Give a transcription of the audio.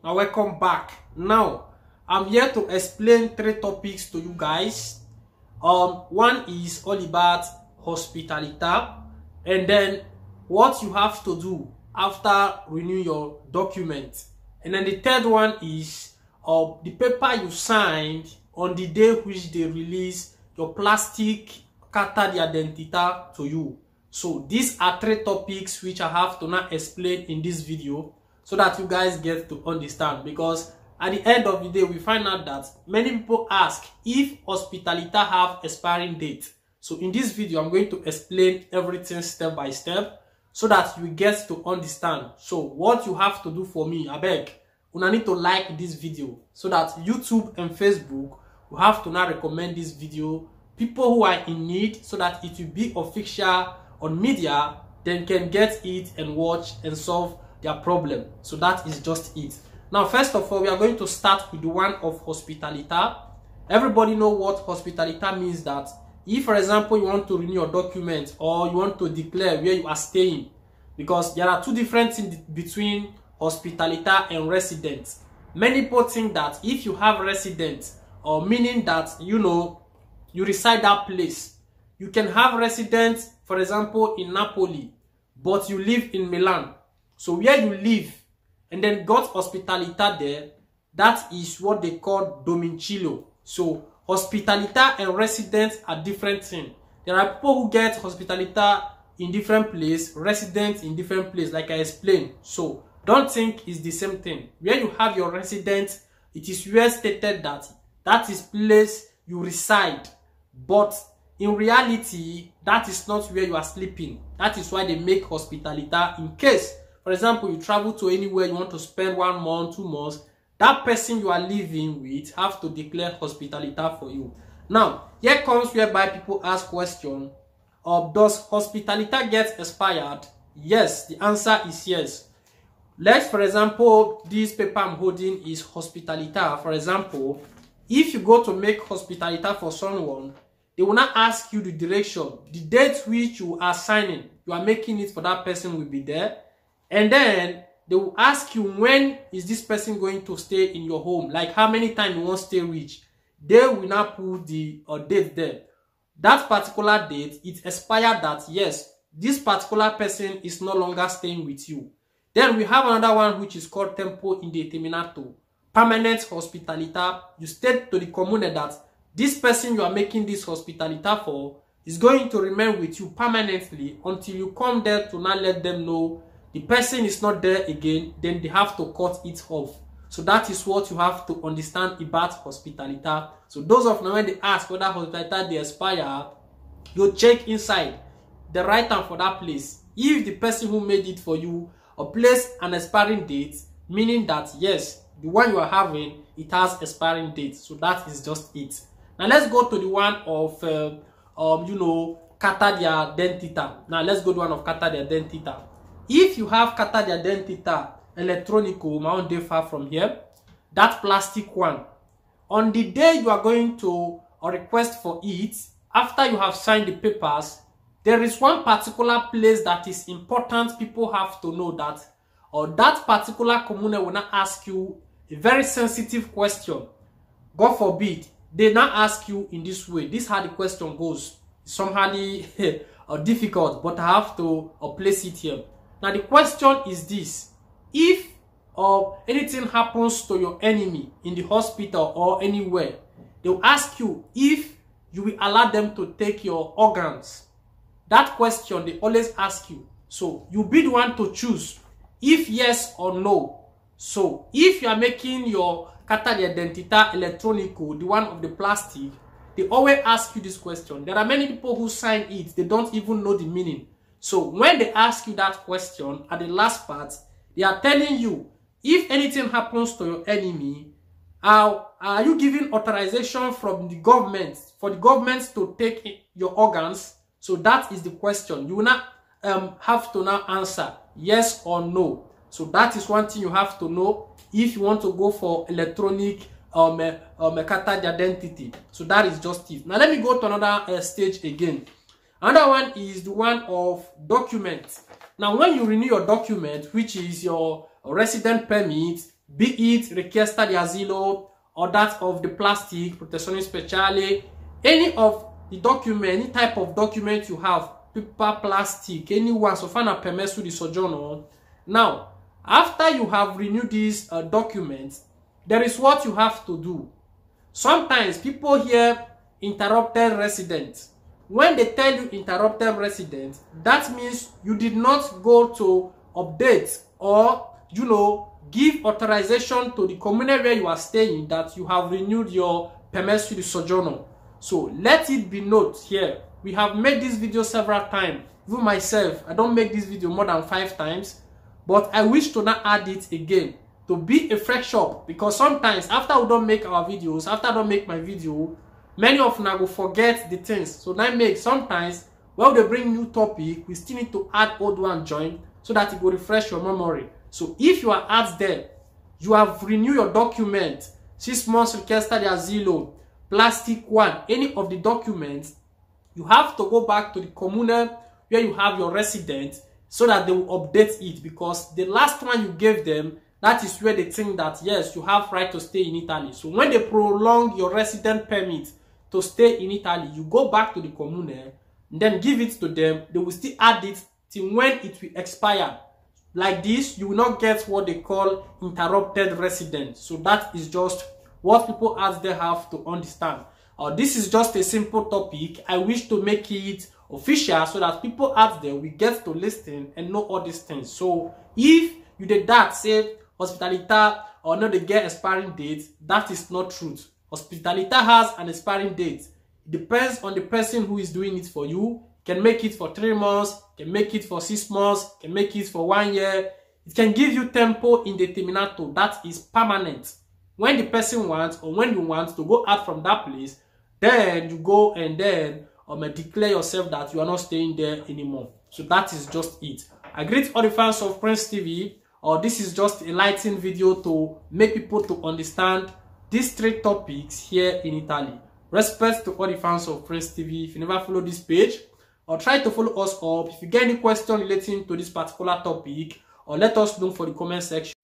Now welcome back. Now I'm here to explain 3 topics to you guys. One is all about Hospitalita, and then what you have to do after renewing your document, and then the third one is the paper you signed on the day which they release your plastic carta de identità to you. So these are 3 topics which I have to now explain in this video so that you guys get to understand, because at the end of the day we find out that many people ask if Hospitalita have expiring date. So in this video I'm going to explain everything step by step so that you get to understand. So what you have to do for me, I beg, you need to like this video so that YouTube and Facebook will have to now recommend this video people who are in need, so that it will be official on media, then can get it and watch and solve their problem. So that is just it. Now first of all, we are going to start with the one of Hospitalita. Everybody know what Hospitalita means. That if, for example, you want to renew your document or you want to declare where you are staying, because there are 2 different things between Hospitalita and residence. Many people think that if you have residence, or meaning that you reside that place, you can have residence, for example, in Napoli, but you live in Milan. So where you live and then got Hospitalita there, that is what they call domicilio. So Hospitalita and residence are different things. There are people who get Hospitalita in different place, residence in different place, like I explained. So don't think it's the same thing. Where you have your residence, it is well stated that that is place you reside, but in reality that is not where you are sleeping. That is why they make Hospitalita. In case, for example, you travel to anywhere, you want to spend 1 month, 2 months, that person you are living with have to declare Hospitalita for you. Now here comes whereby people ask question, does Hospitalita get expired? Yes, the answer is yes. Let's, for example, this paper I'm holding is Hospitalita. For example, if you go to make Hospitalita for someone, they will not ask you the direction. The date which you are signing, you are making it for that person will be there. And then they will ask you, when is this person going to stay in your home? Like how many times you want to stay reach. They will not put the date there. That particular date, it expired that yes, this particular person is no longer staying with you. Then we have another one which is called tempo indeterminato. Permanent Hospitalita. You state to the comune that this person you are making this Hospitalita for is going to remain with you permanently until you come there to not let them know the person is not there again. Then they have to cut it off. So that is what you have to understand about Hospitalita. So those of now, when they ask whether Hospitalita they expire, you check inside the right time for that place. If the person who made it for you or place an expiring date, meaning that yes, the one you are having, it has expiring date. So that is just it. Now let's go to the one of carta de identità. Now let's go to one of carta de identità. If you have carta de identità electronico, my own day far from here, that plastic one, on the day you are going to request for it, after you have signed the papers, there is one particular place that is important. People have to know that, or that particular commune will not ask you a very sensitive question. God forbid they not ask you in this way. This is how the question goes. It's somehow difficult, but I have to place it here. Now the question is this: if anything happens to your enemy in the hospital or anywhere, they will ask you if you will allow them to take your organs. That question they always ask you. So you be the one to choose if yes or no. So if you are making your carta de identità electronico, the one of the plastic, they always ask you this question. There are many people who sign it, they don't even know the meaning. So when they ask you that question at the last part, they are telling you if anything happens to your enemy, are you giving authorization from the government for the government to take your organs? So that is the question. You will not have to now answer yes or no. So that is one thing you have to know if you want to go for electronic carta de identity. So that is just it. Now let me go to another stage again. Another one is the one of document. Now when you renew your document, which is your resident permit, be it richiesta di asilo or that of the plastic, protezione speciale, any of the document, any type of document you have, paper, plastic, anyone, so find a permesso di soggiorno. Now, after you have renewed these documents, there is what you have to do. Sometimes people hear interrupted resident. When they tell you interrupted resident, that means you did not go to update or, you know, give authorization to the community where you are staying that you have renewed your permesso di soggiorno. So let it be noted here. We have made this video several times. Even myself, I don't make this video more than 5 times, but I wish to not add it again to be a fresh up, because sometimes after we don't make our videos, after I don't make my video, many of them will forget the things. So that makes sometimes when they bring new topic, we still need to add old one join so that it will refresh your memory. So if you are out there, you have renewed your document, 6 months richiesta di asilo, plastic one, any of the documents, you have to go back to the comune where you have your residence so that they will update it, because the last one you gave them, that is where they think that yes, you have right to stay in Italy. So when they prolong your resident permit to stay in Italy, you go back to the comune and then give it to them. They will still add it till when it will expire. Like this, you will not get what they call interrupted resident. So that is just what people out there have to understand. This is just a simple topic. I wish to make it official so that people out there will get to listen and know all these things. So if you did that, say Hospitalita or not, they get expiring date, that is not truth. Hospitalita has an expiring date. It depends on the person who is doing it for you. Can make it for 3 months, can make it for 6 months, can make it for 1 year. It can give you tempo indeterminato, that is permanent. When the person wants or when you want to go out from that place, then you go and then declare yourself that you are not staying there anymore. So that is just it. I greet all the fans of Prince TV. This is just a lighting video to make people to understand these 3 topics here in Italy. Respect to all the fans of Prince TV. If you never follow this page, or try to follow us up. If you get any question relating to this particular topic, or let us know for the comment section.